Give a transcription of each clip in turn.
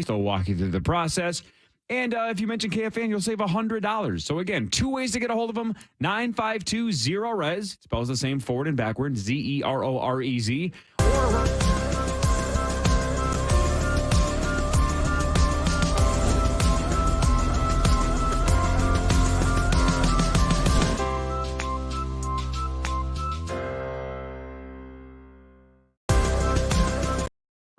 They'll walk you through the process. And if you mention KFAN, you'll save $100. So again, 2 ways to get a hold of them. 952-0RES. Spells the same forward and backward. ZEROREZ.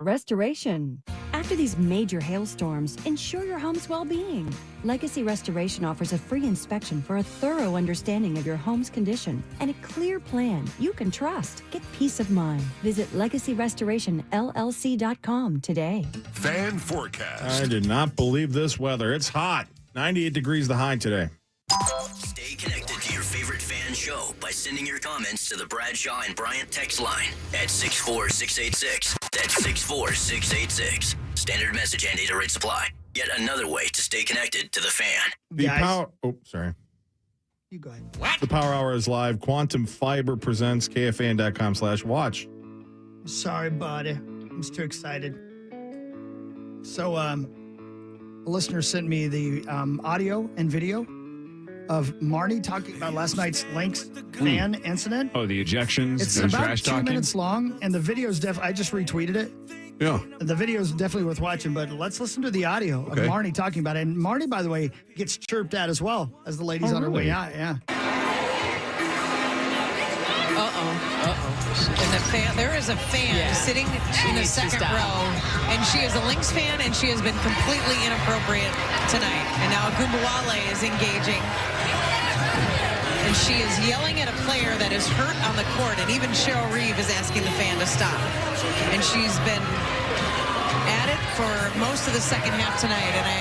Or Restoration. After these major hailstorms, ensure your home's well-being. Legacy Restoration offers a free inspection for a thorough understanding of your home's condition and a clear plan you can trust. Get peace of mind. Visit LegacyRestorationLLC.com today. Fan forecast. I did not believe this weather. It's hot. 98 degrees the high today. Stay connected to your favorite fan show by sending your comments to the Bradshaw and Bryant text line at 64686. That's 64686. Standard message and data rate supply. Yet another way to stay connected to the fan. Sorry. You go ahead. The Power Hour is live. Quantum Fiber presents KFAN.com/watch. Sorry, buddy. I'm just too excited. So, a listener sent me the audio and video of Marnie talking about last night's Lynx fan incident. oh, the ejections. It's and about trash 2 talking. minutes long, and the video's I just retweeted it. Yeah. The video's definitely worth watching, but let's listen to the audio of Marnie talking about it. And Marnie, by the way, gets chirped at as well as the ladies on her way out. Yeah. And there is a fan sitting in the second row, and she is a Lynx fan, and she has been completely inappropriate tonight. And now Agumbawale is engaging, and she is yelling at a player that is hurt on the court, and even Cheryl Reeve is asking the fan to stop. And she's been at it for most of the second half tonight, and I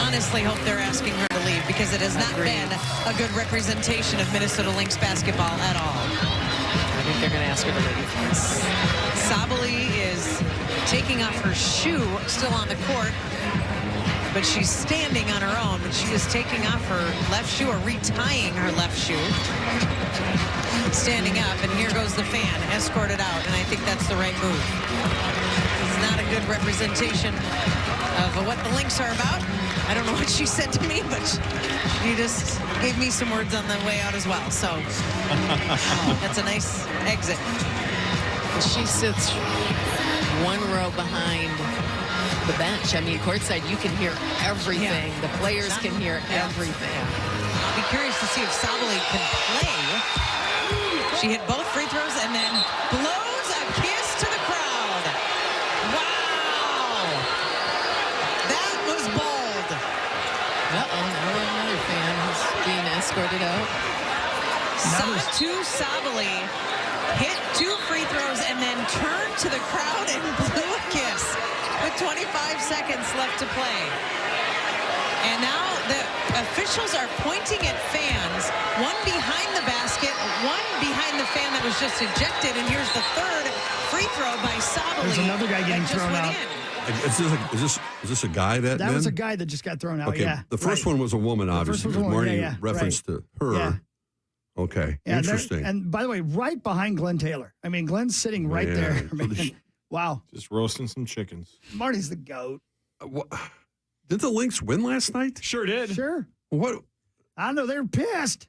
honestly hope they're asking her to leave, because it has not been a good representation of Minnesota Lynx basketball at all. I think they're going to ask her to leave. Sabali is taking off her shoe, still on the court, but she's standing on her own, but she is taking off her left shoe, or retying her left shoe. Standing up, and here goes the fan, escorted out, and I think that's the right move. It's not a good representation of what the Lynx are about. I don't know what she said to me, but she just gave me some words on the way out as well. So that's a nice exit. She sits one row behind the bench. I mean, courtside, you can hear everything. The players can hear everything. I'll be curious to see if Sabali can play. She hit both free throws and then blows a kiss to the crowd. Wow! That was bold. Uh-oh, now another fan is being escorted out. Satu Sabali hit 2 free throws and then turned to the crowd and blew a kiss with 25 seconds left to play. And now the officials are pointing at fans, one behind the basket, one behind the fan that was just ejected, and here's the third free throw by Sabali. There's another guy getting thrown out. Is this a guy that was a guy that just got thrown out, Okay, the first one was a woman, obviously, because Marnie referenced to her. Yeah. Okay, Yeah, interesting. And by the way, right behind Glenn Taylor. I mean, Glenn's sitting right there. Man. Wow. Just roasting some chickens. Marty's the GOAT. Did the Lynx win last night? Sure did. Sure. What? I don't know. They're pissed.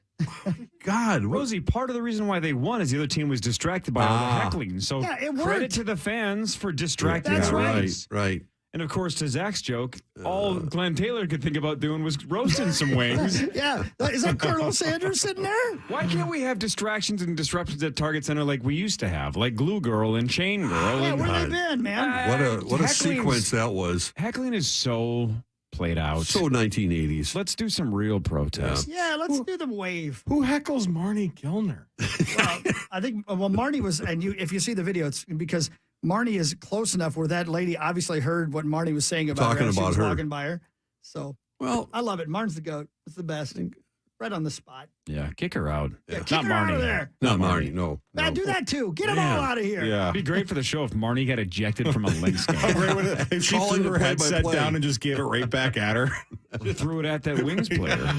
God. Rosie, part of the reason why they won is the other team was distracted by all the heckling. So Yeah, it credit worked. to the fans for distracting That's the right. Lynx. Right. And of course, to Zach's joke, all Glenn Taylor could think about doing was roasting some wings. Yeah. Is that Colonel Sanders sitting there? Why can't we have distractions and disruptions at Target Center like we used to have, like Glue Girl and Chain Girl? Yeah, and, where they been, man? What a heckling's- sequence that was. Heckling is so played out. So 1980s. Let's do some real protest. Yeah, let's do the wave. Who heckles Marnie Gilner? Well, I think, Marnie was, and if you see the video, it's because Marnie is close enough where that lady obviously heard what Marnie was saying about Talking her. She about was her. walking by her. So, Well, I love it. Marnie's the GOAT. It's the best. Right on the spot. Yeah, kick her out. Yeah, kick Not her out Marnie. of there. not Marnie. No. Man, do that too. Get them all out of here. Yeah. It'd be great for the show if Marnie got ejected from a Lynx game. If she Calling threw the her headset play-by-play. down and just gave it right back at her. Threw it at that Wings player.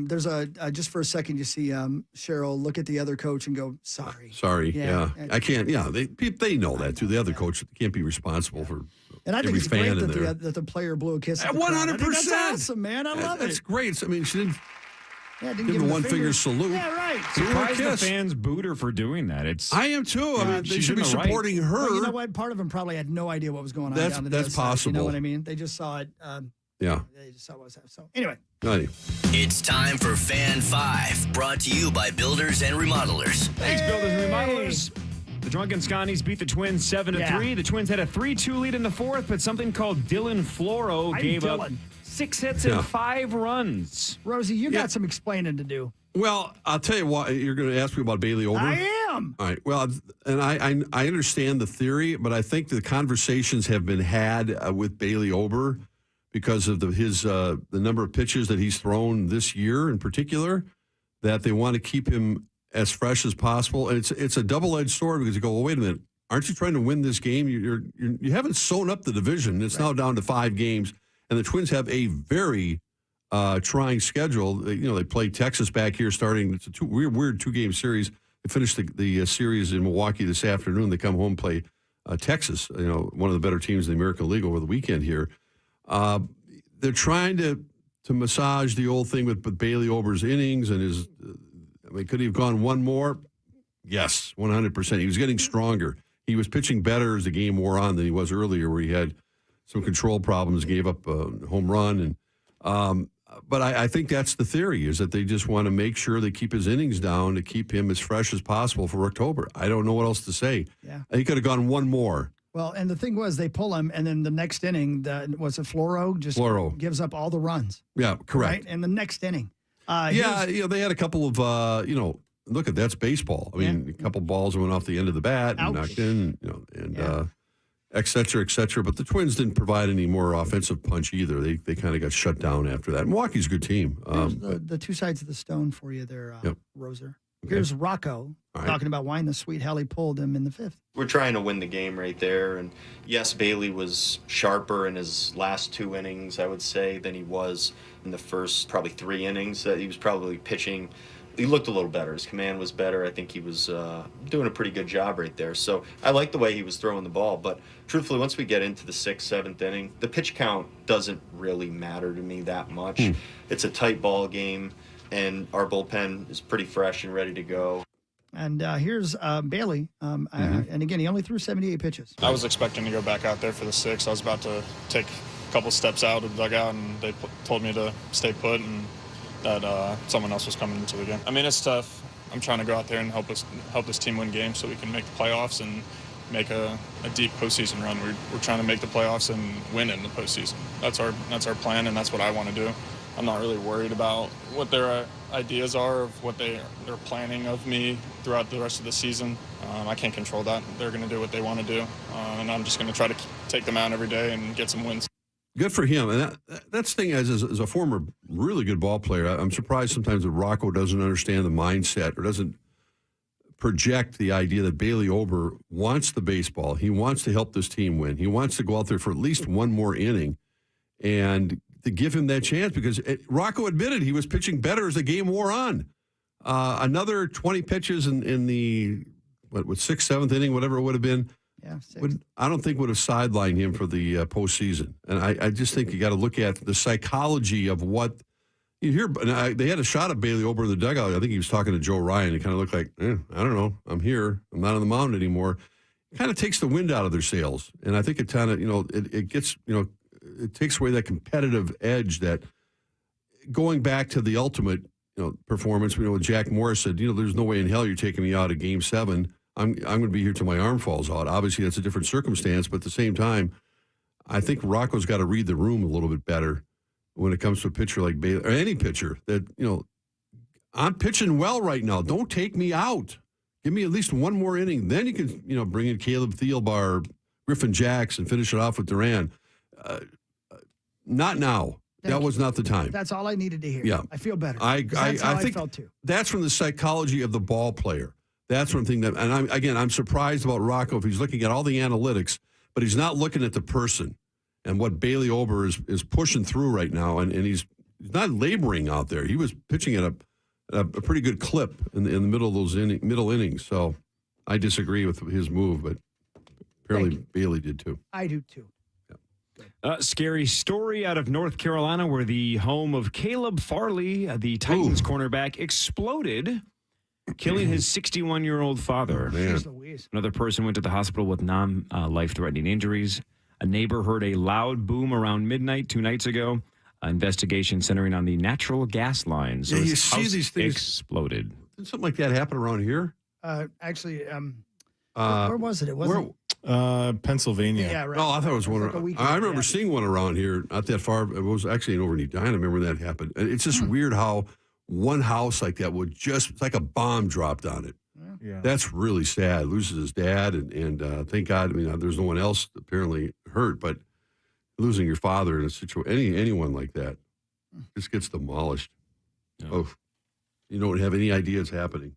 There's just for a second, you see Cheryl look at the other coach and go, sorry. Sorry. Yeah. Yeah. I can't. Yeah. They know that too. The other coach can't be responsible for And I think every it's fan great in there. that the player blew a kiss. At the 100%. crowd. I think that's awesome, man. I love That's it. great. I mean, she didn't Didn't give him a the one-finger salute. Yeah, right. Surprised the fans booed her for doing that. I am too. I mean, they should be supporting her. Well, you know what? Part of them probably had no idea what was going on. Down That's possible. You know what I mean? They just saw it. Yeah. They just saw what was happening. So anyway. It's time for Fan 5, brought to you by Builders and Remodelers. Thanks, Builders and Remodelers. The Drunken Scotties beat the Twins 7-3. The Twins had a 3-2 lead in the fourth, but something called Dylan Floro gave up 6 hits and 5 runs. Rosie, you got some explaining to do. Well, I'll tell you what. You're going to ask me about Bailey Ober? I am. All right. Well, and I understand the theory, but I think the conversations have been had with Bailey Ober because of the number of pitches that he's thrown this year in particular, that they want to keep him as fresh as possible. And it's a double-edged sword because you go, well, wait a minute, aren't you trying to win this game? You haven't sewn up the division. It's now down to 5 games, and the Twins have a very trying schedule. They play Texas back here starting. It's a weird 2-game series. They finished the series in Milwaukee this afternoon. They come home and play Texas, one of the better teams in the American League over the weekend here. They're trying to massage the old thing with Bailey Ober's innings and his. Could he have gone one more? Yes, 100%. He was getting stronger. He was pitching better as the game wore on than he was earlier, where he had some control problems, gave up a home run, and. But I think that's the theory, is that they just want to make sure they keep his innings down to keep him as fresh as possible for October. I don't know what else to say. Yeah. He could have gone one more. Well, and the thing was, they pull him, and then the next inning, Floro gives up all the runs. Yeah, correct. Right? And the next inning. They had a couple of, look at that's baseball. I mean, a couple balls went off the end of the bat and knocked in, et cetera, But the Twins didn't provide any more offensive punch either. They kind of got shut down after that. Milwaukee's a good team. The two sides of the stone for you there, Roser. Okay. Here's Rocco talking about why in the sweet hell he pulled him in the 5th. We're trying to win the game right there. And yes, Bailey was sharper in his last 2 innings, I would say, than he was in the first probably 3 innings. He was probably pitching. He looked a little better. His command was better. I think he was doing a pretty good job right there. So I like the way he was throwing the ball. But truthfully, once we get into the 6th, 7th inning, the pitch count doesn't really matter to me that much. It's a tight ball game, and our bullpen is pretty fresh and ready to go. And here's Bailey. And again, he only threw 78 pitches. I was expecting to go back out there for the 6th. I was about to take a couple steps out of the dugout, and they told me to stay put and that someone else was coming into the game. I mean, it's tough. I'm trying to go out there and help this team win games so we can make the playoffs and make a deep postseason run. We're trying to make the playoffs and win in the postseason. That's our plan, and that's what I want to do. I'm not really worried about what their ideas are of what they're planning of me throughout the rest of the season. I can't control that. They're going to do what they want to do, and I'm just going to try to take them out every day and get some wins. Good for him. And that's the thing, as a former really good ball player, I'm surprised sometimes that Rocco doesn't understand the mindset or doesn't project the idea that Bailey Ober wants the baseball. He wants to help this team win. He wants to go out there for at least one more inning and to give him that chance, because Rocco admitted he was pitching better as the game wore on. Another 20 pitches in the 6th, 7th inning, whatever it would have been, I don't think would have sidelined him for the postseason. And I just think you got to look at the psychology of what you hear. They had a shot at Bailey Ober in the dugout. I think he was talking to Joe Ryan. It kind of looked like, I don't know, I'm here. I'm not on the mound anymore. It kind of takes the wind out of their sails. And I think it kind of, it gets, it takes away that competitive edge that going back to the ultimate, performance. Jack Morris said, there's no way in hell you're taking me out of Game 7. I'm going to be here till my arm falls out. Obviously, that's a different circumstance, but at the same time, I think Rocco's got to read the room a little bit better when it comes to a pitcher like Bailey, or any pitcher that, I'm pitching well right now. Don't take me out. Give me at least one more inning. Then you can, bring in Caleb Thielbar, Griffin Jacks, and finish it off with Duran. Not now. That was not the time. That's all I needed to hear. Yeah. I feel better. I think I felt too. That's from the psychology of the ball player. That's one thing that, and I'm surprised about Rocco if he's looking at all the analytics, but he's not looking at the person and what Bailey Ober is pushing through right now, and he's not laboring out there. He was pitching at a pretty good clip in the middle of those middle innings. So I disagree with his move, but apparently Bailey did too. I do too. Yeah. Scary story out of North Carolina where the home of Caleb Farley, the Titans cornerback, exploded, killing his 61-year-old father. Another person went to the hospital with non-life-threatening injuries. A neighbor heard a loud boom around midnight 2 nights ago. Investigation centering on the natural gas line. So you his see house these things. exploded. Did something like that happen around here? Actually, where was it? It wasn't. Pennsylvania. Yeah, right. Oh, I thought it was one. I remember yeah. seeing one around here, not that far. It was actually in over in Edina. I remember that happened. And it's just weird how one house like that would it's like a bomb dropped on it. Yeah. That's really sad. Loses his dad, and thank God. I mean, there's no one else apparently hurt, but losing your father in a situation, anyone like that, just gets demolished. Yeah. Oh, you don't have any idea it's happening.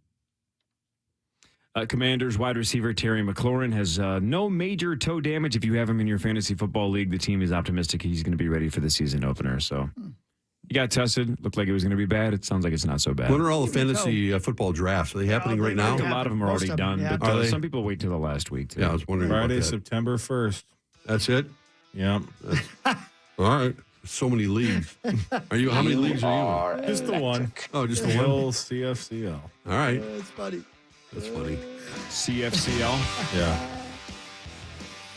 Commanders wide receiver Terry McLaurin has no major toe damage. If you have him in your fantasy football league, the team is optimistic he's going to be ready for the season opener. So he got tested. Looked like it was going to be bad. It sounds like it's not so bad. When are all the fantasy football drafts? Are they happening right now? A lot of them are already done, yeah. but some people wait till the last week, too. Yeah, I was wondering about Friday, that. September 1st. That's it? Yep. All right. So many leagues. Are you? How many leagues are you in? Just the one. Oh, just the one? Hill CFCL. All right. That's funny. That's funny. CFCL. Yeah.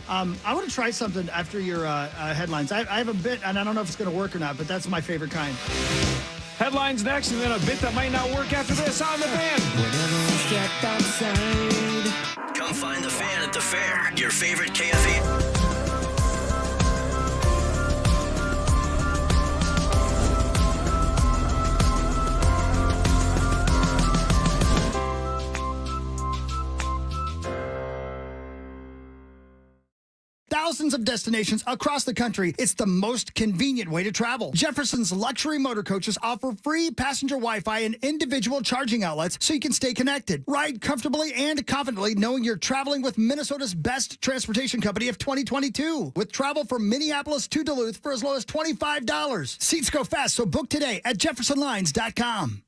I want to try something after your headlines. I have a bit, and I don't know if it's going to work or not, but that's my favorite kind. Headlines next, and then a bit that might not work after this on the Fan. Come find the Fan at the fair. Your favorite KFA. Thousands of destinations across the country. It's the most convenient way to travel. Jefferson's luxury motor coaches offer free passenger Wi-Fi and individual charging outlets so you can stay connected. Ride comfortably and confidently knowing you're traveling with Minnesota's best transportation company of 2022. With travel from Minneapolis to Duluth for as low as $25. Seats go fast, so book today at jeffersonlines.com.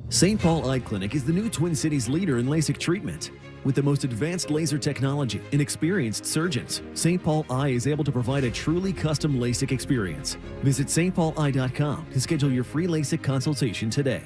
St. Paul Eye Clinic is the new Twin Cities leader in LASIK treatment. With the most advanced laser technology and experienced surgeons, St. Paul Eye is able to provide a truly custom LASIK experience. Visit stpauleye.com to schedule your free LASIK consultation today.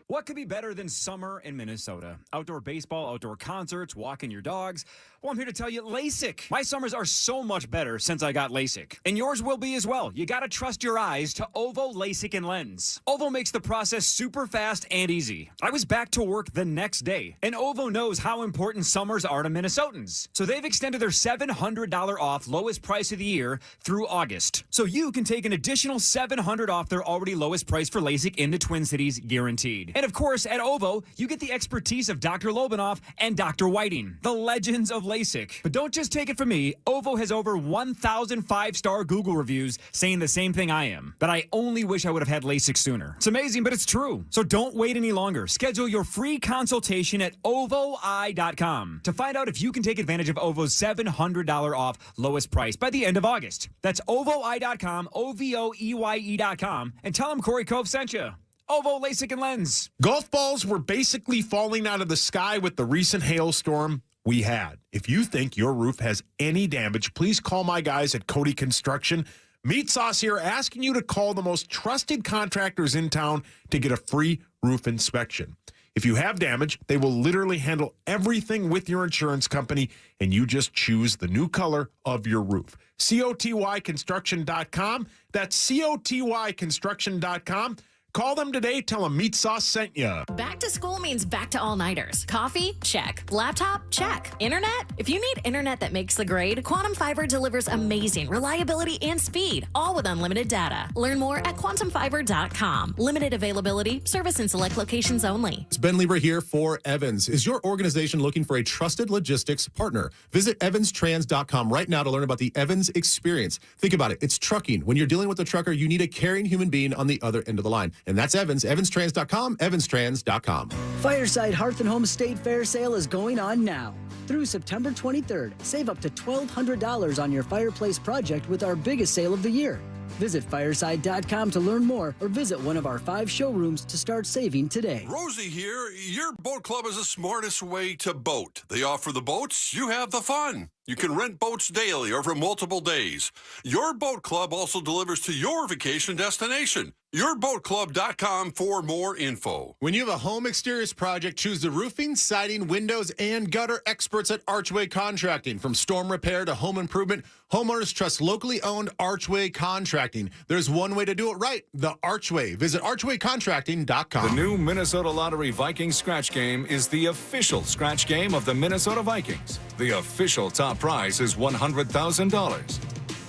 What could be better than summer in Minnesota? Outdoor baseball, outdoor concerts, walking your dogs. Well, I'm here to tell you, LASIK. My summers are so much better since I got LASIK. And yours will be as well. You gotta trust your eyes to Ovo LASIK and Lens. Ovo makes the process super fast and easy. I was back to work the next day, and Ovo knows how important summers are to Minnesotans. So they've extended their $700 off lowest price of the year through August. So you can take an additional $700 off their already lowest price for LASIK in the Twin Cities, guaranteed. And of course, at Ovo, you get the expertise of Dr. Lobanoff and Dr. Whiting, the legends of LASIK. But don't just take it from me. Ovo has over 1,000 5-star Google reviews saying the same thing I am, that I only wish I would have had LASIK sooner. It's amazing, but it's true. So don't wait any longer. Schedule your free consultation at ovoi.com to find out if you can take advantage of Ovo's $700 off lowest price by the end of August. That's ovoi.com, OVOEYE.com, and tell them Corey Cove sent you. Ovo, LASIK, and Lens. Golf balls were basically falling out of the sky with the recent hailstorm we had. If you think your roof has any damage, please call my guys at Cody Construction. Meat Sauce here asking you to call the most trusted contractors in town to get a free roof inspection. If you have damage, they will literally handle everything with your insurance company, and you just choose the new color of your roof. COTYconstruction.com. That's COTYconstruction.com. Call them today. Tell them Meat Sauce sent you. Back to school means back to all-nighters. Coffee? Check. Laptop? Check. Internet? If you need internet that makes the grade, Quantum Fiber delivers amazing reliability and speed, all with unlimited data. Learn more at quantumfiber.com. Limited availability, service in select locations only. It's Ben Lieber here for Evans. Is your organization looking for a trusted logistics partner? Visit evanstrans.com right now to learn about the Evans experience. Think about it. It's trucking. When you're dealing with a trucker, you need a caring human being on the other end of the line. And that's Evans, evanstrans.com, evanstrans.com. Fireside Hearth and Home State Fair sale is going on now. Through September 23rd, save up to $1,200 on your fireplace project with our biggest sale of the year. Visit fireside.com to learn more or visit one of our 5 showrooms to start saving today. Rosie here. Your boat club is the smartest way to boat. They offer the boats, you have the fun. You can rent boats daily or for multiple days. Your boat club also delivers to your vacation destination. YourBoatClub.com for more info. When you have a home exteriors project, choose the roofing, siding, windows, and gutter experts at Archway Contracting. From storm repair to home improvement, homeowners trust locally owned Archway Contracting. There's one way to do it right, the Archway. Visit archwaycontracting.com. The new Minnesota Lottery Vikings scratch game is the official scratch game of the Minnesota Vikings. The official top prize is $100,000.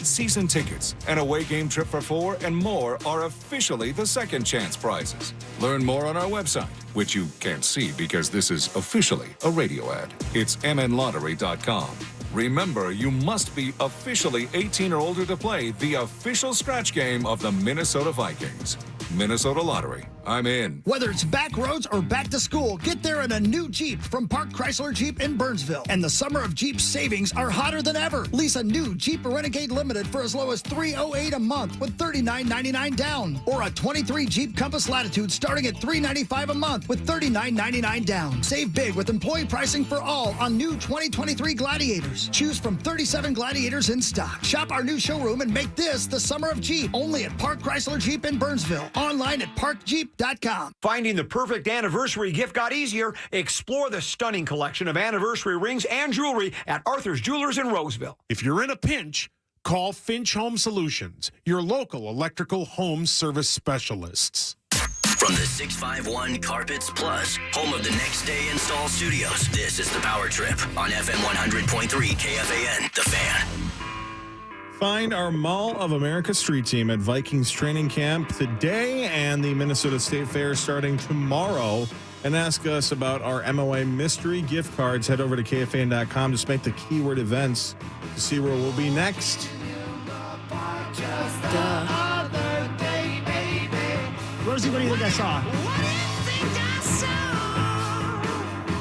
Season tickets, an away game trip for 4, and more are officially the second chance prizes. Learn more on our website, which you can't see because this is officially a radio ad. It's mnlottery.com. Remember, you must be officially 18 or older to play the official scratch game of the Minnesota Vikings. Minnesota Lottery. I'm in. Whether it's back roads or back to school, get there in a new Jeep from Park Chrysler Jeep in Burnsville. And the summer of Jeep savings are hotter than ever. Lease a new Jeep Renegade Limited for as low as $308 a month with $39.99 down. Or a 23 Jeep Compass Latitude starting at $395 a month with $39.99 down. Save big with employee pricing for all on new 2023 Gladiators. Choose from 37 Gladiators in stock. Shop our new showroom and make this the summer of Jeep. Only at Park Chrysler Jeep in Burnsville. Online at parkjeep.com. Finding the perfect anniversary gift got easier. Explore the stunning collection of anniversary rings and jewelry at Arthur's Jewelers in Roseville. If you're in a pinch, call Finch Home Solutions, your local electrical home service specialists. From the 651 Carpets Plus, home of the Next Day Install Studios, this is the Power Trip on FM 100.3 KFAN, The Fan. Find our Mall of America street team at Vikings training camp today and the Minnesota State Fair starting tomorrow. And ask us about our MOA mystery gift cards. Head over to KFAN.com. Just make the keyword events to see where we'll be next. Rosie, what do you think I saw?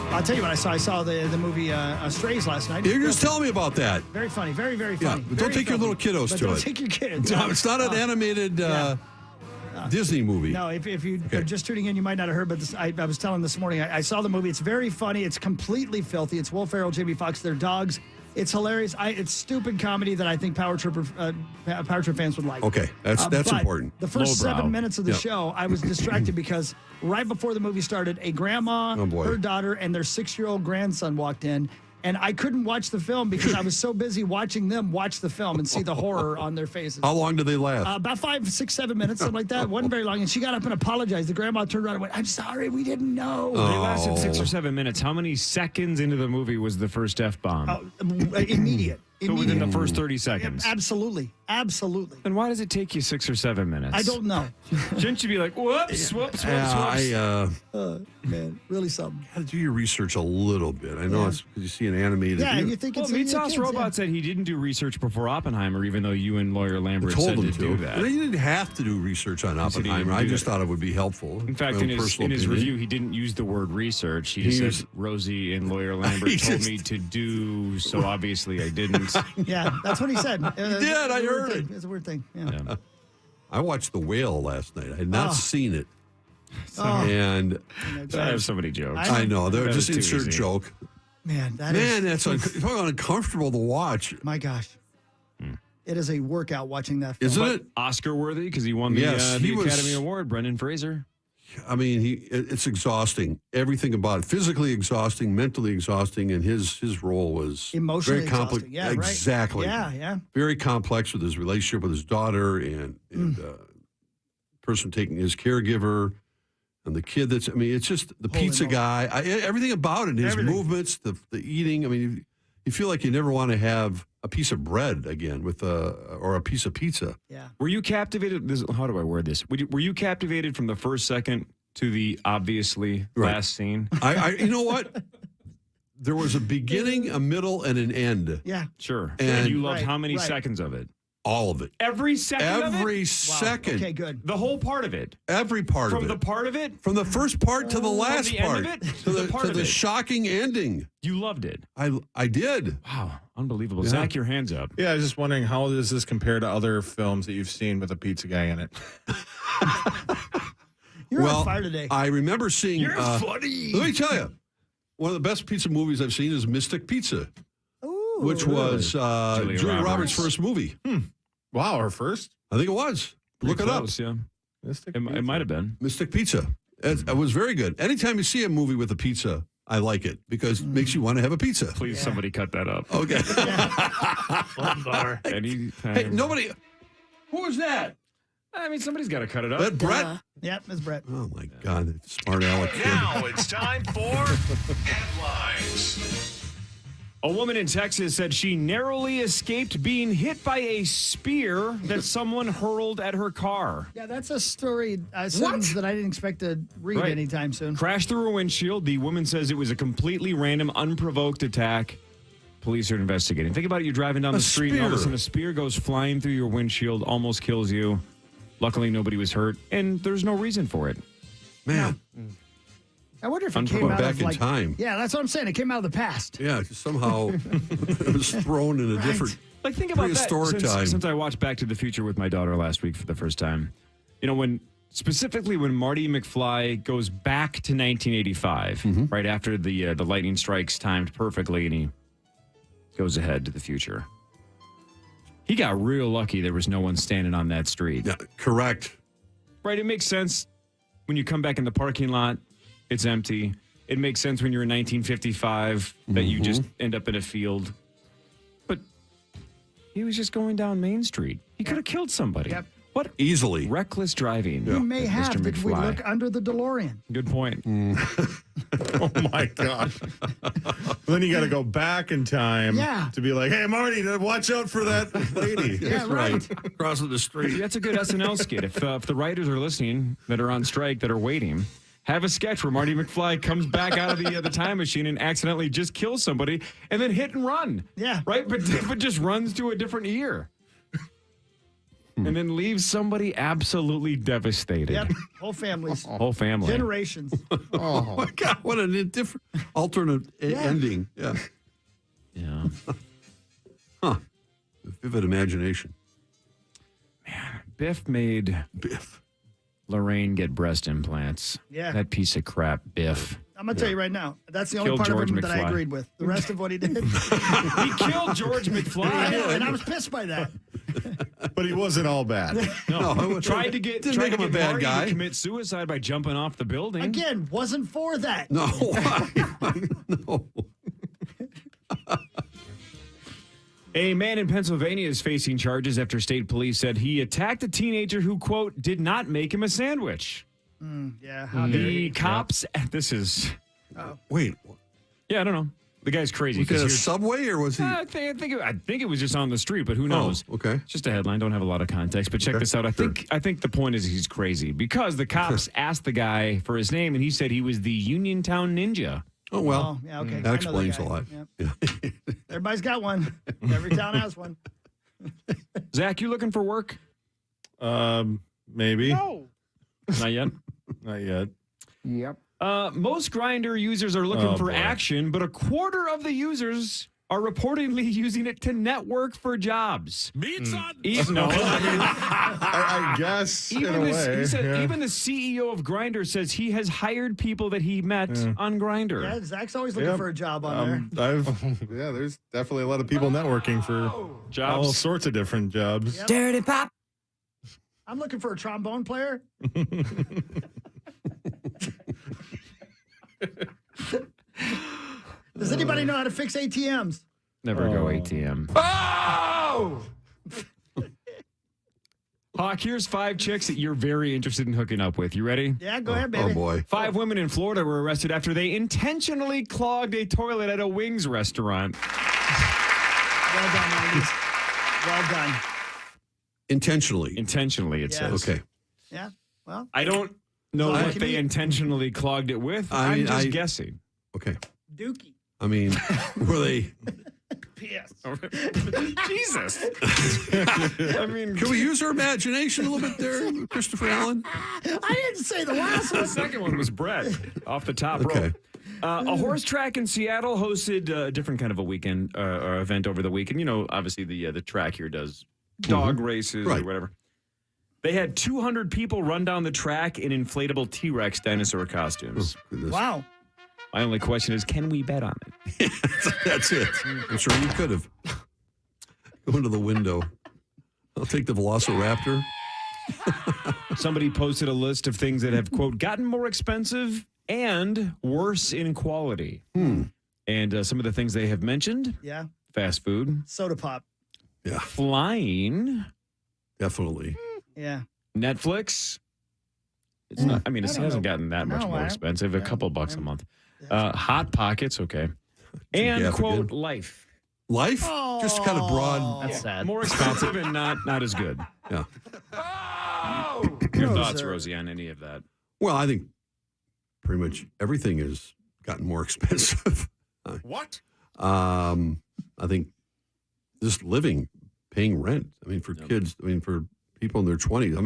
I'll tell you what I saw. I saw the movie Strays last night. You're just telling me about that. Very funny. Very, very funny. Yeah, but don't take your little kiddos to it. Don't take your kids. No, it's not an animated Disney movie. No, if you are just tuning in, you might not have heard, but I was telling this morning, I saw the movie. It's very funny. It's completely filthy. It's Will Ferrell, Jamie Foxx, their dogs. It's hilarious. It's stupid comedy that I think Power Trip fans would like. Okay, that's important. The first 7 minutes of the show, I was distracted because right before the movie started, a grandma, her daughter, and their 6-year-old grandson walked in. And I couldn't watch the film because I was so busy watching them watch the film and see the horror on their faces. How long did they last? About 5, 6, 7 minutes, something like that. Wasn't very long. And she got up and apologized. The grandma turned around and went, "I'm sorry, we didn't know." They lasted 6 or 7 minutes. How many seconds into the movie was the first F-bomb? Immediate. So within the first 30 seconds? Absolutely. Absolutely. And why does it take you 6 or 7 minutes? I don't know. Shouldn't you be like, whoops, whoops, whoops? Man, really something. Got to do your research a little bit. I know it's because you see an animated. Yeah, you think it's Meat Robot said he didn't do research before Oppenheimer, even though you and Lawyer Lambert said to do that. And you didn't have to do research on Oppenheimer. I just thought it would be helpful. In fact, in his review, he didn't use the word research. He just said, Rosie and Lawyer Lambert told me to do, so obviously I didn't. Yeah, that's what he said. He did. I heard it. It's a weird thing. Yeah. I watched The Whale last night. I had not seen it. And I have so many jokes. I know. They're just insert joke. Man, that's uncomfortable to watch. My gosh. It is a workout watching that film. Isn't it? Oscar worthy because he won the Academy Award, Brendan Fraser. I mean, it's exhausting. Everything about it. Physically exhausting, mentally exhausting, and his role was emotionally very complex. exhausting. Yeah, exactly. Right. Yeah. Very complex with his relationship with his daughter and person taking his caregiver and the kid that's. I mean, it's just the pizza guy. Everything about it. His movements, the eating. I mean, you feel like you never want to have a piece of bread again or a piece of pizza. Yeah. Were you captivated? How do I word this? Were you captivated from the first second to the obviously last scene? You know what? There was a beginning, a middle, and an end. Yeah. Sure. And you loved how many seconds of it? all of it. Every second of it? Every second. Okay, good. The whole part of it. Every part of it. From the part of it? From the first part to the last the part. end of it? To the, part to of the it. shocking ending. You loved it. I did. Wow. Unbelievable. Yeah. Zach, your hands up. Yeah, I was just wondering, how does this compare to other films that you've seen with a pizza guy in it? You're well, on fire today. I remember seeing. You're funny. Let me tell you, one of the best pizza movies I've seen is Mystic Pizza, which was Julia Roberts' first movie. Wow, her first? I think it was. Look it up. Close, yeah. It might have been. Mystic Pizza. It was very good. Anytime you see a movie with a pizza, I like it because it makes you want to have a pizza. Please, somebody cut that up. Okay. Anytime. Hey, nobody. Who was that? I mean, somebody's got to cut it up. That Brett? Yep, that's Brett. Oh, my God. That smart aleck kid. Now it's time for headlines. A woman in Texas said she narrowly escaped being hit by a spear that someone hurled at her car. Yeah, that's a story, a sentence that I didn't expect to read Right. anytime soon. Crashed through her windshield. The woman says it was a completely random, unprovoked attack. Police are investigating. Think about it. You're driving down the street and all of a spear. sudden a spear goes flying through your windshield, almost kills you. Luckily, nobody was hurt, and there's no reason for it. Man. I wonder if it came Unprovoked out back of in like time. Yeah, that's what I'm saying. It came out of the past. Yeah, somehow it was thrown in a different Like, think about that. prehistoric time. Since I watched Back to the Future with my daughter last week for the first time, you know, when Marty McFly goes back to 1985, right after the lightning strikes timed perfectly, and he goes ahead to the future. He got real lucky there was no one standing on that street. Yeah, correct. Right, it makes sense when you come back in the parking lot, it's empty. It makes sense when you're in 1955 that you just end up in a field. But he was just going down Main Street. He could have killed somebody. Yep. What Easily. reckless driving. You may have. Mr. Did we McFly. look under the DeLorean? Good point. Oh, my gosh. Then you got to go back in time to be like, hey, Marty, watch out for that lady. Yeah, right. Crossing the street. That's a good SNL skit. If the writers are listening that are on strike, that are waiting, have a sketch where Marty McFly comes back out of the time machine and accidentally just kills somebody and then hit and run. Yeah. Right? But just runs to a different year. And then leaves somebody absolutely devastated. Yep. Whole families. Whole family. Generations. Oh, my God. What a different alternate ending. Yeah. Yeah. Huh. Vivid imagination. Biff made Lorraine get breast implants. Yeah. That piece of crap, Biff. I'm going to tell you right now, that's the only Killed part George of him that I McFly. agreed with. The rest of what he did. He killed George McFly. I know, and I was pissed by that. But he wasn't all bad. No, tried to get Didn't make him a bad Marty guy. to commit suicide by jumping off the building. Again, wasn't for that. No. No. A man in Pennsylvania is facing charges after state police said he attacked a teenager who, quote, did not make him a sandwich. Yeah, how dare The you. cops, this is, Wait. yeah, I don't know. The guy's crazy. Was it 'cause a here's- subway or was he? I think it was just on the street, but who knows? Oh, okay. It's just a headline. Don't have a lot of context. But check Okay, this out. I think the point is he's crazy because the cops asked the guy for his name, and he said he was the Uniontown Ninja. Oh, well. Oh, yeah, okay. I know That that explains a guy. lot. Yep. Everybody's got one. Every town has one. Zach, you looking for work? Maybe. Not yet. Not yet. Yep. Most Grindr users are looking Oh, for boy. action, but a quarter of the users are reportedly using it to network for jobs. Meats on. No, I guess in a way. he said, yeah. even the CEO of Grindr says he has hired people that he met on Grindr. Yeah, Zach's always looking Yep. for a job on there. There's definitely a lot of people networking for Jobs. all sorts of different jobs. Yep. Dirty Pop. I'm looking for a trombone player. Does anybody know how to fix ATMs? Never go ATM. Oh! Hawk, here's 5 chicks that you're very interested in hooking up with. You ready? Yeah, go ahead, baby. Oh, boy. 5 women in Florida were arrested after they intentionally clogged a toilet at a wings restaurant. Well done, ladies. Well done. Intentionally. Intentionally, it Yeah. says. Okay. Yeah. Well, I don't know So what can they you- intentionally clogged it with. I I'm mean, just guessing. Okay. Dookie. I mean, were they P.S. Jesus. I mean, can we use our imagination a little bit there, Christopher Allen? I didn't say the last one. The second one was Brett off the top rope. Okay. A horse track in Seattle hosted a different kind of a weekend or event over the weekend. You know, obviously the track here does dog races or whatever. They had 200 people run down the track in inflatable T-Rex dinosaur costumes. Wow. My only question is, can we bet on it? That's it. I'm sure you could have. Go into the window. I'll take the Velociraptor. Somebody posted a list of things that have, quote, gotten more expensive and worse in quality. And some of the things they have mentioned. Yeah. Fast food. Soda pop. Yeah. Flying. Definitely. Yeah. Netflix. It's not. I mean, it hasn't gotten that much more expensive. A couple bucks a month. Hot Pockets. Okay. And quote life. Life? Just kind of broad. That's sad. More expensive and not as good. Yeah. Your thoughts, Rosie, on any of that? Well, I think pretty much everything has gotten more expensive. What? I think just living, paying rent. I mean, for kids. I mean, for people in their 20s. I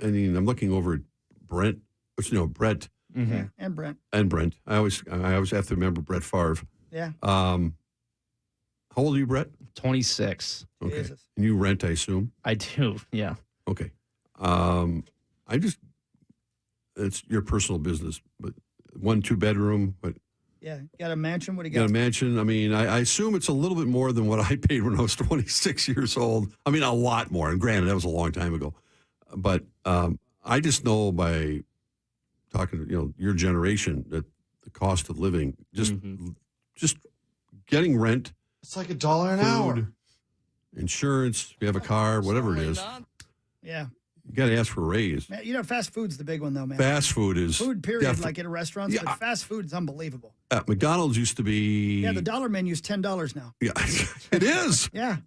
mean, I'm looking over at Brett. Mm-hmm. And Brent. And Brent. I always have to remember Brett Favre. Yeah. How old are you, Brett? 26. Okay. Jesus. And you rent, I assume? I do, yeah. Okay. It's your personal business, but 1-2 bedroom, but Yeah. Got a mansion? What do you got got? a mansion. I mean, I assume it's a little bit more than what I paid when I was 26 years old. I mean, a lot more. And granted, that was a long time ago. But I just know by talking to your generation that the cost of living, just getting rent. It's like $1 an hour. Insurance, if you have a car, whatever it is. Yeah. You got to ask for a raise. Man, fast food's the big one, though, man. Fast food is. Food, period, like in restaurants. Yeah. But fast food's unbelievable. McDonald's used to be. Yeah, the dollar menu's $10 now. Yeah, it is. Yeah.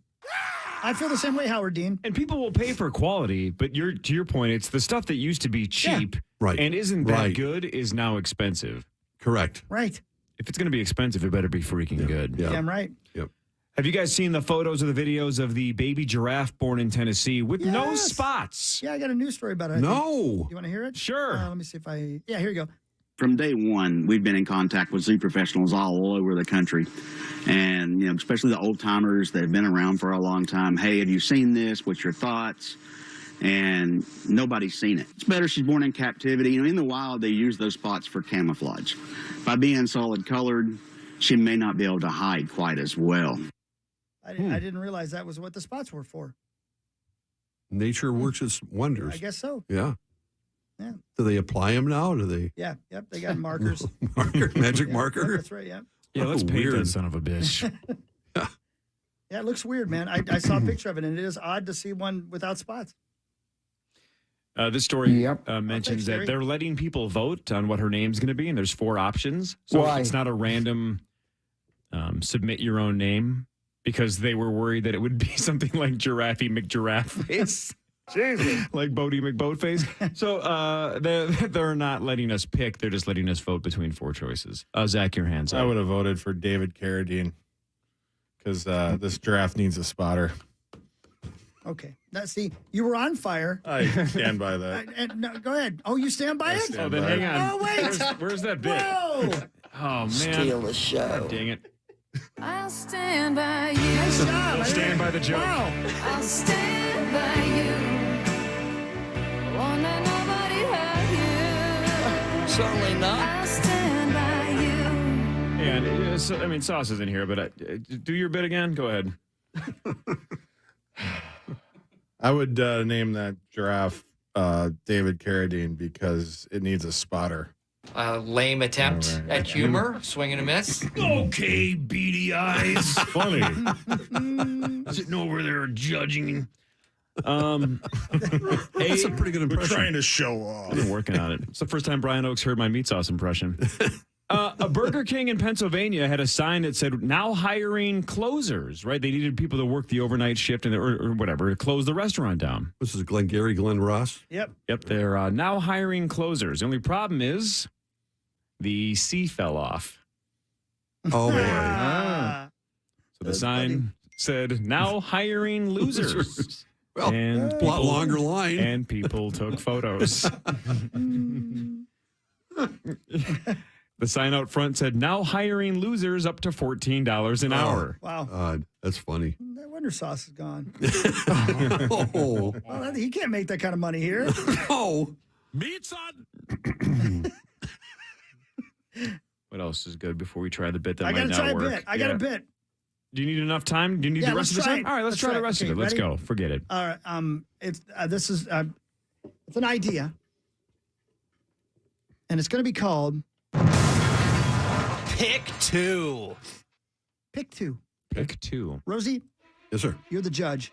I feel the same way, Howard Dean. And people will pay for quality, but to your point, it's the stuff that used to be cheap and isn't that good is now expensive. Correct. Right. If it's going to be expensive, it better be freaking good. Yeah. Damn right. Yep. Have you guys seen the photos or the videos of the baby giraffe born in Tennessee with no spots? Yeah, I got a news story about it. No. You want to hear it? Sure. Let me see if I. Yeah, here you go. From day one, we've been in contact with zoo professionals all over the country. And, especially the old timers that have been around for a long time. Hey, have you seen this? What's your thoughts? And nobody's seen it. It's better she's born in captivity. In the wild, they use those spots for camouflage. By being solid colored, she may not be able to hide quite as well. I didn't realize that was what the spots were for. Nature works its wonders. I guess so. Yeah. Yeah. Do they apply them now? Do they? Yeah. Yep. They got markers. Magic Yeah, marker? That's right. Yeah. Yeah, let's paint that son of a bitch. Yeah, it looks weird, man. I saw a picture of it, and it is odd to see one without spots. This story mentions thanks, that Gary. they're letting people vote on what her name's going to be, and there's 4 options. So Why? it's not a random submit your own name, because they were worried that it would be something like Giraffe McGiraffe Face. Jesus. Like Bodie McBoatface. So they're not letting us pick. They're just letting us vote between 4 choices. Zach, your hands up. I would have voted for David Carradine because this giraffe needs a spotter. Okay. Now, see, you were on fire. I stand by that. No, go ahead. Oh, you stand by it? Oh, then hang on. Oh, wait. Where's that bit? Whoa. Oh, man. Steal the show. God dang it. I'll stand by you. Nice job. Stand by the joke. Wow. I'll stand by you. Won't let nobody hurt you. Certainly not. I'll stand by you. And Sauce is in here, but do your bit again. Go ahead. I would name that giraffe David Carradine because it needs a spotter. Lame attempt All right. at humor, swing and a miss. Okay, beady eyes. Funny. Sitting over there judging. That's a pretty good We're impression. trying to show off. I've been working on it. It's the first time Brian Oakes heard my meat sauce impression. A Burger King in Pennsylvania had a sign that said, now hiring closers, right? They needed people to work the overnight shift or whatever to close the restaurant down. This is Glenn Ross. Yep. Yep, they're now hiring closers. The only problem is the C fell off. Oh, boy. Ah. So the sign said, "Now hiring losers." Well, and a lot longer line. And people took photos. The sign out front said, "Now hiring losers up to $14 an hour." Wow. That's funny. That winter sauce is gone. Oh. Well, he can't make that kind of money here. Oh. Meats on. What else is good before we try the bit that I might got to not try a work? bit. I got a bit. Do you need enough time? Do you need Yeah, the rest of the let's try time? it. All right, let's try the rest of Okay, it. Let's ready? go. Forget it. All right. It's it's an idea, and it's going to be called Pick two. Pick Two. Pick two. Rosie, Yes, sir. you're the judge.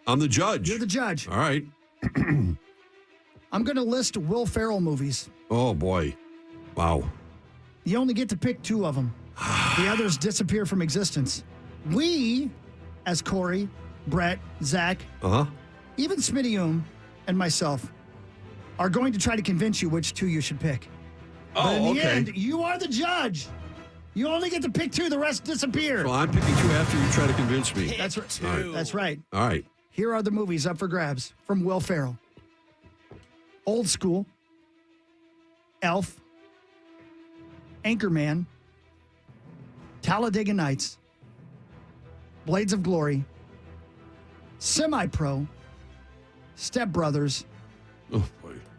I'm the judge. You're the judge. All right. I'm going to list Will Ferrell movies. Oh, boy. Wow. You only get to pick two of them. The others disappear from existence. We, as Corey, Brett, Zach, even Smitty and myself, are going to try to convince you which two you should pick. But in the end, you are the judge. You only get to pick two. The rest disappear. Well, I'm picking two after you try to convince me. That's right. That's right. All right. Here are the movies up for grabs from Will Ferrell. Old School, Elf, Anchorman, Talladega Nights, Blades of Glory, Semi-Pro, Step Brothers,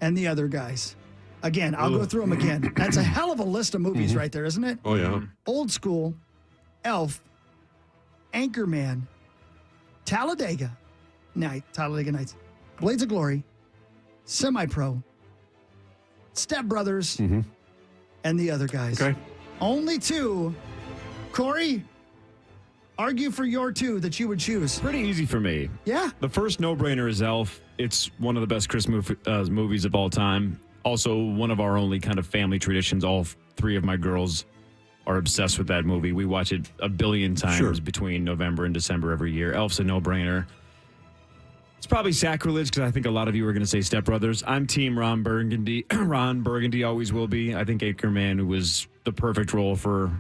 and the other guys. Again, I'll go through them again. That's a hell of a list of movies right there, isn't it? Oh, yeah. Old School, Elf, Anchorman, Talladega Nights, Blades of Glory, Semi-Pro, Step Brothers, and the other guys. Okay. Only two. Corey, argue for your two that you would choose. Pretty easy for me. Yeah. The first no-brainer is Elf. It's one of the best Christmas movies of all time. Also, one of our only kind of family traditions. All three of my girls are obsessed with that movie. We watch it a billion times between November and December every year. Elf's a no-brainer. It's probably sacrilege because I think a lot of you are going to say Step Brothers. I'm team Ron Burgundy. Ron Burgundy always will be. I think Anchorman was the perfect role for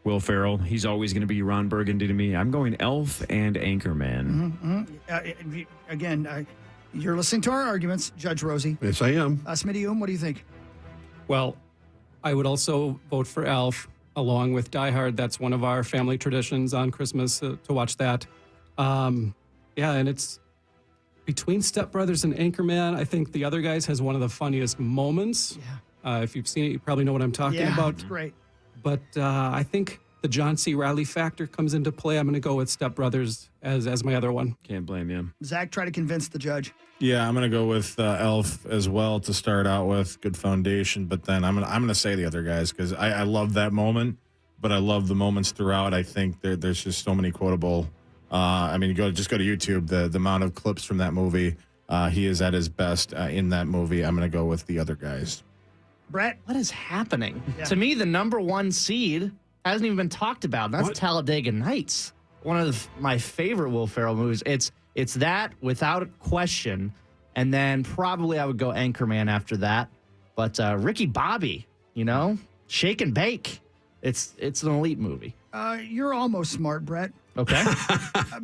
Will Ferrell. He's always going to be Ron Burgundy to me. I'm going Elf and Anchorman. Again, you're listening to our arguments, Judge Rosie. Yes, I am. Smitty, what do you think? Well, I would also vote for Elf along with Die Hard. That's one of our family traditions on Christmas to watch that. And it's between Step Brothers and Anchorman. I think the other guys has one of the funniest moments. Yeah. If you've seen it, you probably know what I'm talking about. It's great. But I think the John C. Reilly factor comes into play. I'm going to go with Step Brothers as my other one. Can't blame you. Zach, try to convince the judge. Yeah, I'm going to go with Elf as well to start out with. Good foundation. But then I'm gonna say the other guys because I love that moment, but I love the moments throughout. I think there's just so many quotable. Go to YouTube. The amount of clips from that movie. He is at his best in that movie. I'm going to go with the other guys. Brett, what is happening? Yeah. To me, the number one seed hasn't even been talked about. And that's Talladega Nights, one of my favorite Will Ferrell movies. It's that without a question, and then probably I would go Anchorman after that. But Ricky Bobby, Shake and Bake. It's an elite movie. You're almost smart, Brett. Okay.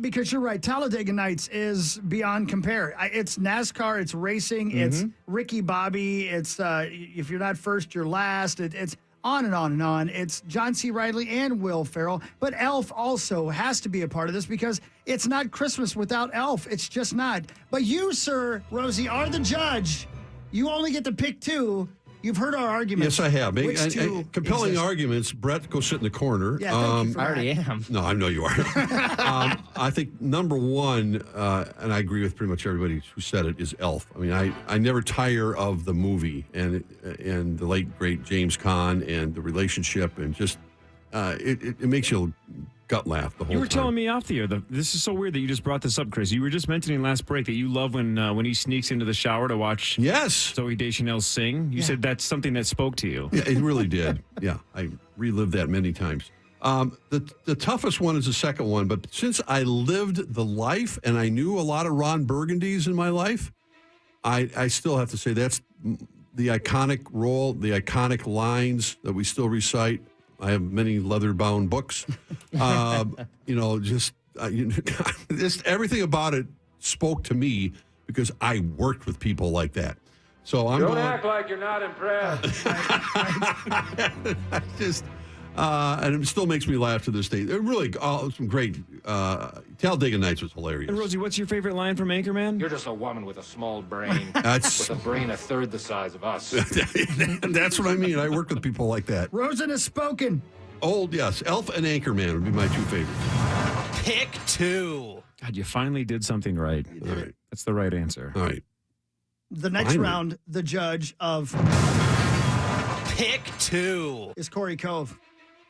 Because you're right. Talladega Nights is beyond compare. It's NASCAR. It's racing. It's Ricky Bobby. It's if you're not first, you're last. It's on and on and on. It's John C. Reilly and Will Ferrell. But Elf also has to be a part of this because it's not Christmas without Elf. It's just not. But you, sir, Rosie, are the judge. You only get to pick two. You've heard our arguments. Yes, I have. Which two Compelling exist? arguments. Brett, go sit in the corner. Yeah, thank you for I already that. am. No, I know you are. I think number one, and I agree with pretty much everybody who said it, is Elf. I mean, I never tire of the movie and the late, great James Caan and the relationship and just it makes you gut laugh the whole time. You were telling me off the air. This is so weird that you just brought this up, Chris. You were just mentioning last break that you love when he sneaks into the shower to watch Zooey Deschanel sing. You said that's something that spoke to you. Yeah, it really did. Yeah, I relived that many times. The toughest one is the second one, but since I lived the life and I knew a lot of Ron Burgundies in my life, I still have to say that's the iconic role, the iconic lines that we still recite. I have many leather-bound books. Just everything about it spoke to me because I worked with people like that. So I'm Don't act like you're not impressed. And it still makes me laugh to this day. They're really some great. Talladega Nights was hilarious. And Rosie, what's your favorite line from Anchorman? You're just a woman with a small brain. That's with a brain a third the size of us. That's what I mean. I work with people like that. Rosen has spoken. Yes. Elf and Anchorman would be my two favorites. Pick 2. God, you finally did something right. All right. That's the right answer. All right. The next round, the judge of Pick 2 is Corey Cove.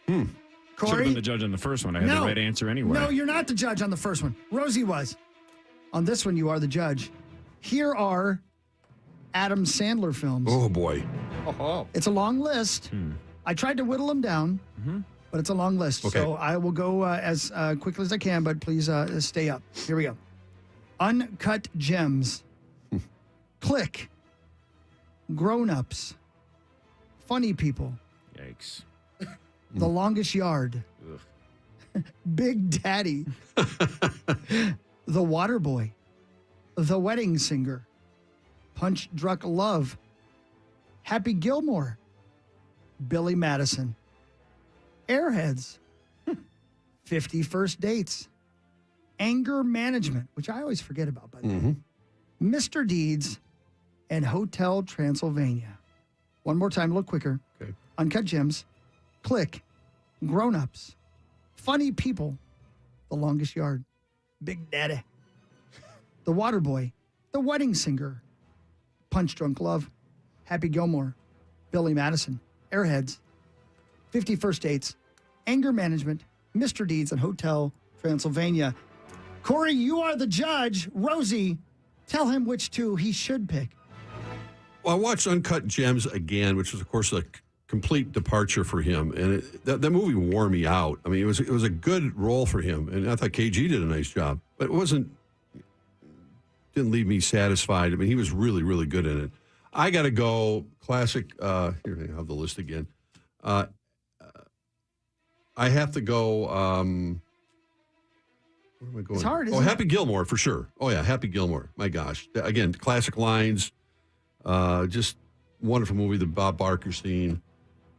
Should have Corey, been the judge on the first one. I had the right answer anyway. No, you're not the judge on the first one. Rosie was. On this one, you are the judge. Here are Adam Sandler films. Oh, boy. It's a long list. I tried to whittle them down, but it's a long list. Okay. So I will go as quickly as I can, but please stay up. Here we go. Uncut Gems. Click. Grown-ups. Funny People. Yikes. The Longest Yard. Big Daddy. The Waterboy. The Wedding Singer. Punch Drunk Love. Happy Gilmore. Billy Madison. Airheads. 50 First Dates. Anger Management, which I always forget about, by the way. Mr. Deeds and Hotel Transylvania. One more time, a little quicker. Okay. Uncut Gems. Click. Grown-ups. Funny People. The Longest Yard. Big Daddy. The Waterboy. The Wedding Singer. Punch Drunk Love. Happy Gilmore. Billy Madison. Airheads. 50 First Dates. Anger Management. Mr. Deeds and Hotel Transylvania. Corey, you are the judge. Rosie, tell him which two he should pick. Well, I watched Uncut Gems again, which was, of course, a complete departure for him, and that movie wore me out. I mean, it was a good role for him, and I thought KG did a nice job, but didn't leave me satisfied. I mean, he was really, really good in it. I got to go classic. Here, I have the list again. I have to go. Where am I going? It's hard, isn't Oh, it? Happy Gilmore for sure. Oh yeah, Happy Gilmore. My gosh, again, classic lines. Just wonderful movie, the Bob Barker scene.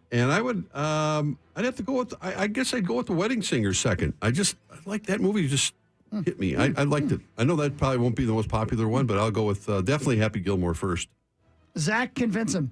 And I would, I'd have to go with. I guess I'd go with The Wedding Singer second. I like that movie. Just hit me. I liked it. I know that probably won't be the most popular one, but I'll go with definitely Happy Gilmore first. Zach, convince him.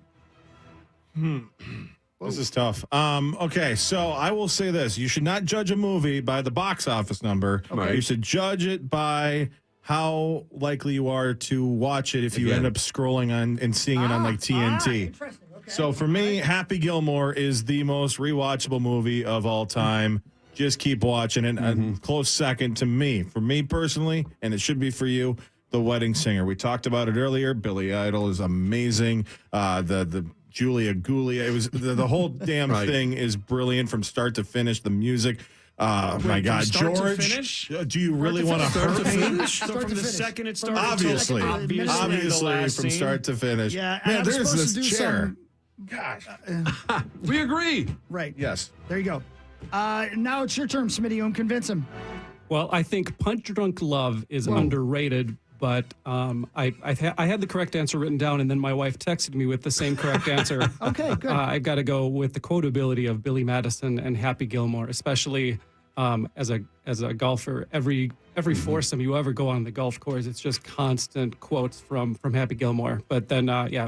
This is tough. Okay, so I will say this. You should not judge a movie by the box office number. Okay. You should judge it by how likely you are to watch it if you end up scrolling on and seeing it on like TNT. Interesting. Okay. So for me, Happy Gilmore is the most rewatchable movie of all time. Just keep watching it. A close second to me. For me personally, and it should be for you, The Wedding Singer. We talked about it earlier. Billy Idol is amazing. The Julia Gulia. It was the whole damn thing is brilliant from start to finish. The music. My God, George. Do you really want to hurt me? So from the second it started, Obviously from start to finish. Yeah, and man, I'm there's supposed this to do chair. Gosh. We agree. Right. Yes. There you go. Now it's your turn, Smitty. You convince him. Well, I think Punch Drunk Love is underrated, but I had the correct answer written down, and then my wife texted me with the same correct answer. Okay, good. I got to go with the quotability of Billy Madison and Happy Gilmore, especially as a golfer. Every foursome you ever go on the golf course, it's just constant quotes from Happy Gilmore. But then,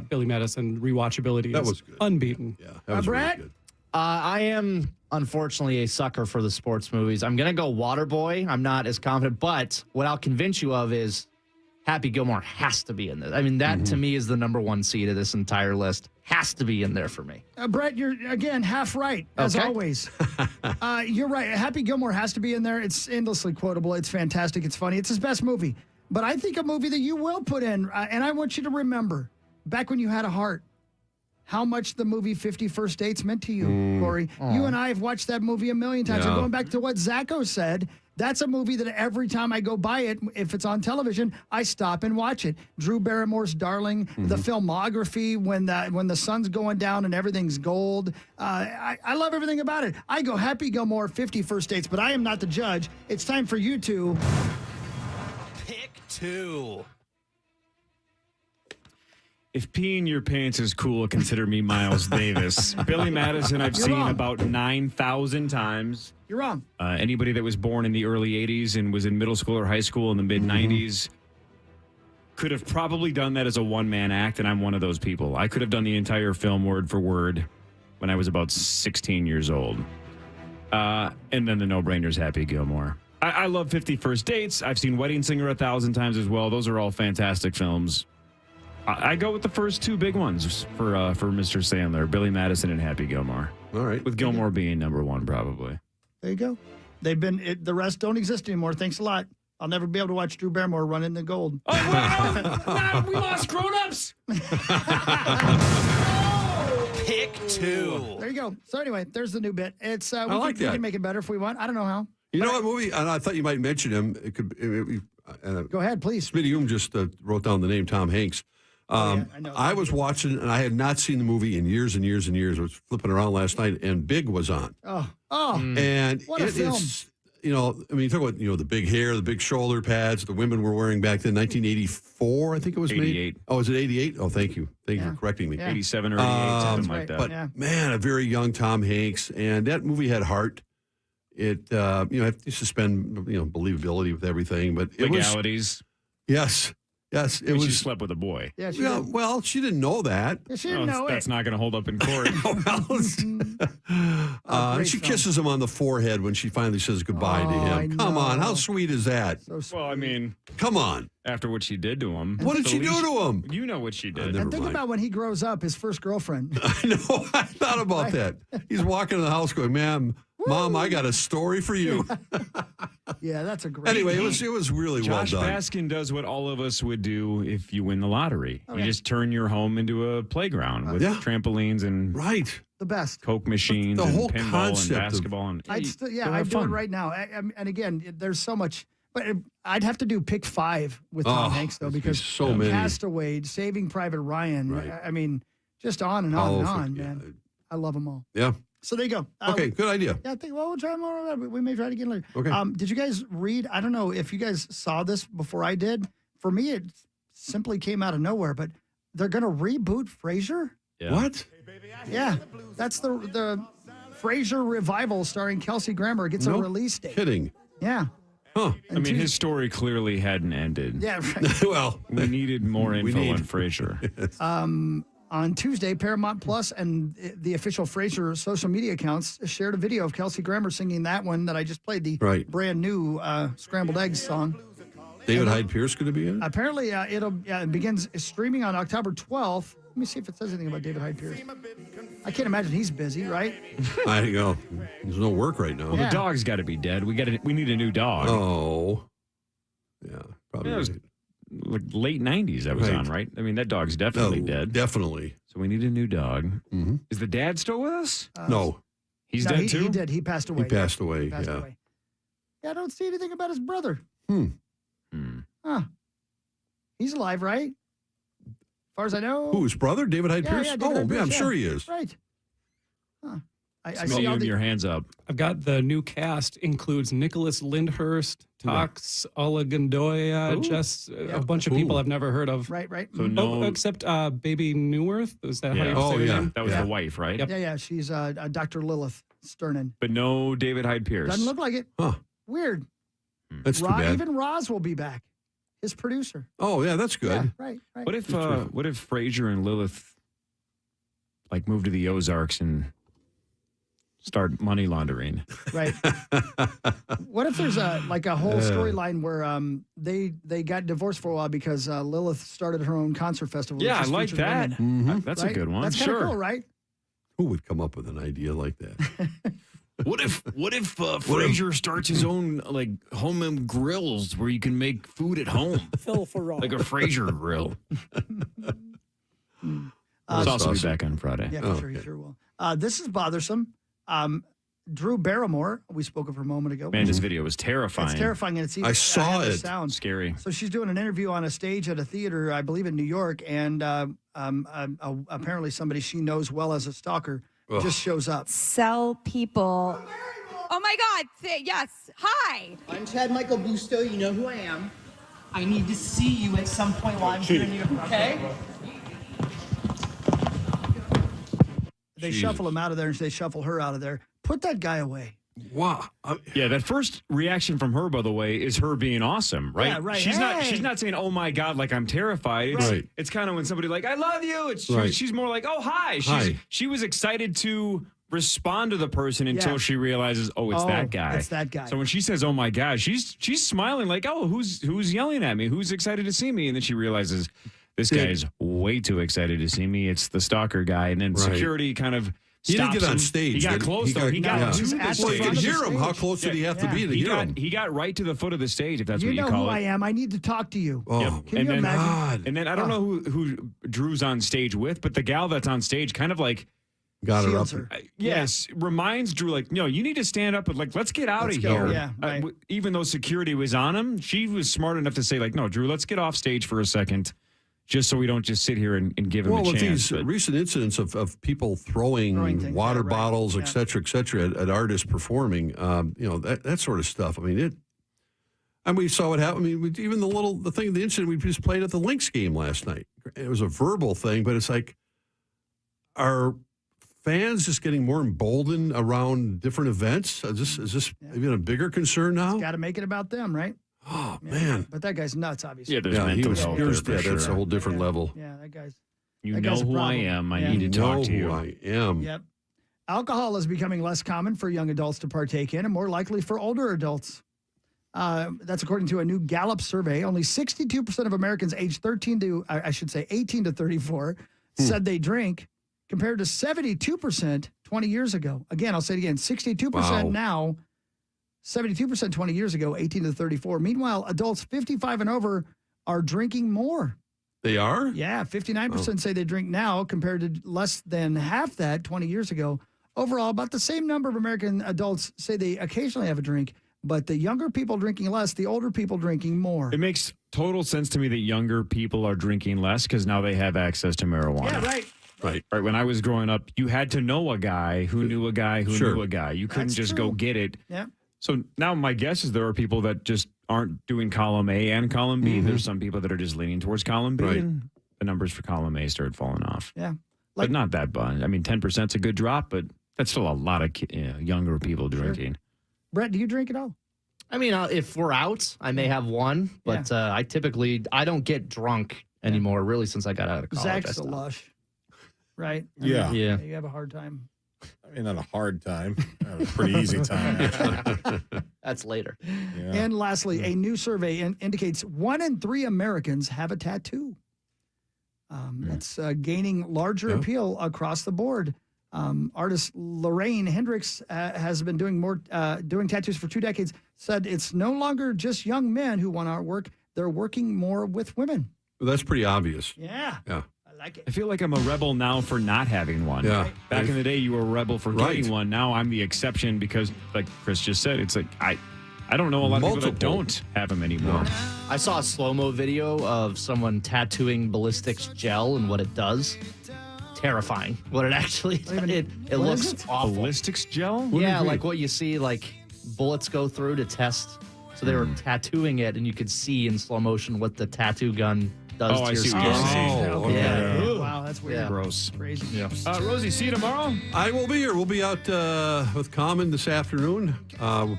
Billy Madison rewatchability is unbeaten. Yeah, that was Brad? really good. I am unfortunately a sucker for the sports movies. I'm going to go Waterboy. I'm not as confident, but what I'll convince you of is Happy Gilmore has to be in this. I mean, that to me is the number one seed of this entire list. Has to be in there for me. Brett, you're, again, half right, as always. You're right. Happy Gilmore has to be in there. It's endlessly quotable. It's fantastic. It's funny. It's his best movie. But I think a movie that you will put in, and I want you to remember, back when you had a heart, how much the movie 50 First Dates meant to you, Corey. You and I have watched that movie a million times. Yeah. And going back to what Zacho said, That's a movie that every time I go by it, if it's on television, I stop and watch it. Drew Barrymore's Darling, the filmography when the sun's going down and everything's gold. I love everything about it. I go Happy Gilmore, 50 First Dates, but I am not the judge. It's time for you to Pick 2. If peeing your pants is cool, consider me Miles Davis. Billy Madison, I've You're seen wrong. about 9,000 times. You're wrong. Anybody that was born in the early 80s and was in middle school or high school in the mid 90s could have probably done that as a one-man act, and I'm one of those people. I could have done the entire film word for word when I was about 16 years old. And then the no-brainer's Happy Gilmore. I love 50 First Dates. I've seen Wedding Singer 1,000 times as well. Those are all fantastic films. I go with the first two big ones for Mr. Sandler, Billy Madison and Happy Gilmore. All right. With Gilmore being number one, probably. There you go. The rest don't exist anymore. Thanks a lot. I'll never be able to watch Drew Barrymore run in the gold. Oh, well, we lost grown-ups. Pick 2. There you go. So anyway, there's the new bit. It's we like can, we that. can make it better if we want. I don't know how. You know what movie? And I thought you might mention him. It could. Go ahead, please. Smitty just wrote down the name Tom Hanks. I know. I was watching, and I had not seen the movie in years and years and years. I was flipping around last night, and Big was on. And what a it film. is, you talk about, the big hair, the big shoulder pads the women were wearing back then, 1984, I think it was 88. made. Oh, is it 88? Oh, thank you. Thank you for correcting me. 87 or 88, something like that. But, man, a very young Tom Hanks, and that movie had heart. It, you have to suspend, believability with everything, but it was. Legalities. Yes. Yes, it was. She slept with a boy. Yeah, she Yeah, did. well, she didn't know that. Yeah, she didn't know it. That's not going to hold up in court. Great She film. kisses him on the forehead when she finally says goodbye to I him. Come on, how know. sweet is that? So sweet. Well, I mean, Come on. after what she did to him. What did she do to him? You know what she did. never And think mind. about when he grows up, his first girlfriend. I know. I thought about that. He's walking in the house going, Mom, I got a story for you. Yeah, that's a great. Anyway, film. it was really Josh well done. Baskin does what all of us would do if you win the lottery. Okay. You just turn your home into a playground with Yeah. trampolines and Right. the best. Coke machines The and whole pinball and concept of- basketball. And I'd go I'd have do it fun. right now. And again, there's so much, but I'd have to do pick 5 with Tom Hanks though, there'd be because so many. Castaway, Saving Private Ryan. Right. I mean, just on and on and Powerful, on, yeah. man. I love them all. Yeah. So there you go. Okay, good idea. Yeah, I think, we'll try more. We may try it again later. Okay. Did you guys read? I don't know if you guys saw this before I did. For me, it simply came out of nowhere, but they're going to reboot Frasier. Yeah. What? Yeah, that's the Frasier revival starring Kelsey Grammer gets a No release date. Kidding. Yeah. Huh. I mean, his story clearly hadn't ended. Yeah, right. Well, We needed more info on Frasier. On Tuesday, Paramount Plus and the official Frasier social media accounts shared a video of Kelsey Grammer singing that one that I just played, the Right. brand new Scrambled Eggs song. David Hyde Pierce going to be in it? Apparently, it begins streaming on October 12th. Let me see if it says anything about David Hyde Pierce. I can't imagine he's busy, right? I go. There's no work right now. Well, the dog's got to be dead. We need a new dog. Oh. Yeah, probably. Yeah, it was right. like late 90s that was Right. on, right? I mean, that dog's definitely dead. Definitely. So we need a new dog. Mm-hmm. Is the dad still with us? No, He's No, dead too? He did. He passed away. he passed away. He passed Yeah. away. Yeah, I don't see anything about his brother. Hmm. Huh. He's alive, right? As far as I know. Who, his brother, David Hyde Yeah, Pierce? yeah, David Hyde I'm Pierce, sure yeah. he is. Right. Huh. I Smitty, see you all have the. your hands up. I've got the new cast includes Nicholas Lyndhurst, Tox Olagundoya, just a bunch of people Ooh. I've never heard of. Right, right. So no, Except Baby Newworth. Is that how Yeah. you Oh, say her yeah. name? that was Yeah. the wife, right? Yep. Yeah, yeah. She's Dr. Lilith Sternin. But no David Hyde Pierce. Doesn't look like it. Huh. Weird. That's too bad. Even Roz will be back. His producer. Oh, yeah, that's good. Yeah, right, right. What if Frasier and Lilith like move to the Ozarks and start money laundering? Right. What if there's a whole storyline where they got divorced for a while because Lilith started her own concert festival? Yeah, which I just like featured that. women, That's right? a good one. That's kind of Sure. cool, right? Who would come up with an idea like that? What if Frasier starts his own like home grills where you can make food at home, like a Frasier grill? Sauce will be back on Friday. Yeah, for sure, he sure will. This is bothersome. Drew Barrymore, we spoke of her a moment ago. Man, this video was terrifying. It's terrifying, and it's even, I saw the it. sound. Scary. So she's doing an interview on a stage at a theater, I believe in New York, and apparently somebody she knows well as a stalker just shows up. Sell people. Oh my God. Yes. Hi. I'm Chad Michael Busto. You know who I am. I need to see you at some point while I'm here in New York, okay? They shuffle him out of there, and they shuffle her out of there. Put that guy away. Wow. Yeah, that first reaction from her, by the way, is her being awesome, right? Yeah, right. She's Hey. not saying, "Oh my God," like I'm terrified. It's, Right. it's kind of when somebody like, "I love you." It's Right. she's more like, "Oh hi." Hi. She was excited to respond to the person until Yeah. she realizes, "Oh, it's that guy." It's that guy. So when she says, "Oh my God," she's smiling like, "Oh, who's yelling at me? Who's excited to see me?" And then she realizes this guy is way too excited to see me. It's the stalker guy, and then Right. security kind of. He didn't stops get on him. stage. He got did close, though. He got to the at the stage. Well, you front could of the hear him. How stage. close did he have to be to He hear got him? he got right to the foot of the stage, if that's You what you know call who it. I am. I need to talk to you. Oh, Can and you then, imagine? And then I don't know who Drew's on stage with, but the gal that's on stage kind of like got her up. Shields her. yes, reminds Drew like, no, you need to stand up and like, let's get out Let's of go. here. Yeah, right. Even though security was on him, she was smart enough to say like, no, Drew, let's get off stage for a second, just so we don't just sit here and give him Well, a with chance. these recent incidents of people throwing things, water yeah, right. bottles, Yeah. et cetera, at artists performing, that sort of stuff. I mean, and we saw it happen. I mean, even the incident we just played at the Lynx game last night. It was a verbal thing, but it's like, are fans just getting more emboldened around different events? Is this even a bigger concern now? Got to make it about them, right? Oh, Yeah. man. But that guy's nuts, obviously. yeah, there's Yeah, mental he health was, there for that's a sure. whole different level. Yeah, that guy's. You that know guy's a who I problem. am. I Yeah. need to talk to Know you. who I am. Yep. Alcohol is becoming less common for young adults to partake in and more likely for older adults. That's according to a new Gallup survey. Only 62% of Americans aged 18 to 34 said they drink, compared to 72% 20 years ago. Again, I'll say it again, 62% Wow. now, 72% 20 years ago, 18 to 34. Meanwhile, adults 55 and over are drinking more. They are? Yeah, 59% say they drink now compared to less than half that 20 years ago. Overall, about the same number of American adults say they occasionally have a drink, but the younger people drinking less, the older people drinking more. It makes total sense to me that younger people are drinking less because now they have access to marijuana. Yeah, right. Right. Right. When I was growing up, you had to know a guy who knew a guy who Sure. knew a guy. You couldn't That's just true. go get it. Yeah. So now my guess is there are people that just aren't doing column A and column B. There's some people that are just leaning towards column B, Right. and the numbers for column A started falling off. Yeah. But not that bad. I mean, 10% is a good drop, but that's still a lot of younger people drinking. Brett, do you drink at all? I mean, if we're out, I may have one, but I don't get drunk anymore, really, since I got out of college. I Zach's a stopped. lush, right? I Yeah. mean, Yeah. You have a hard time. I mean, not a hard time. I had a pretty easy time, actually. That's later. Yeah. And lastly, a new survey indicates 1 in 3 Americans have a tattoo. That's gaining larger appeal across the board. Artist Lorraine Hendricks has been doing tattoos for 2 decades. Said it's no longer just young men who want artwork; they're working more with women. Well, that's pretty obvious. Yeah, Yeah. I like it. I feel like I'm a rebel now for not having one. Yeah. Back in the day, you were a rebel for Right. getting one. Now I'm the exception because, like Chris just said, it's like I don't know a lot of people that Multiple. don't have them anymore. I saw a slow-mo video of someone tattooing ballistics gel and what it does. Terrifying. What it actually it what looks is it? awful. Ballistics gel? Yeah, like what you see like bullets go through to test. So they were tattooing it, and you could see in slow motion what the tattoo gun does Oh, to I your see skin. what you're saying. Oh, Yeah. Okay. Wow, that's weird. Yeah. Gross. Crazy. Yeah. Rosie, see you tomorrow. I will be here. We'll be out with Common this afternoon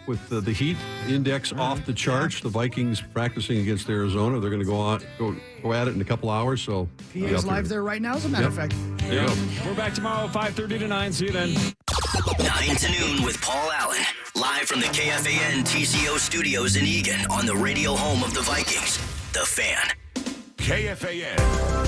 with the heat index off the charts. The Vikings practicing against Arizona. They're going to go at it in a couple hours. So He is live there right now, as a matter of fact. There you go. We're back tomorrow, 5:30 to 9. See you then. 9 to noon with Paul Allen. Live from the KFAN TCO studios in Eagan on the radio home of the Vikings, The Fan. KFAN.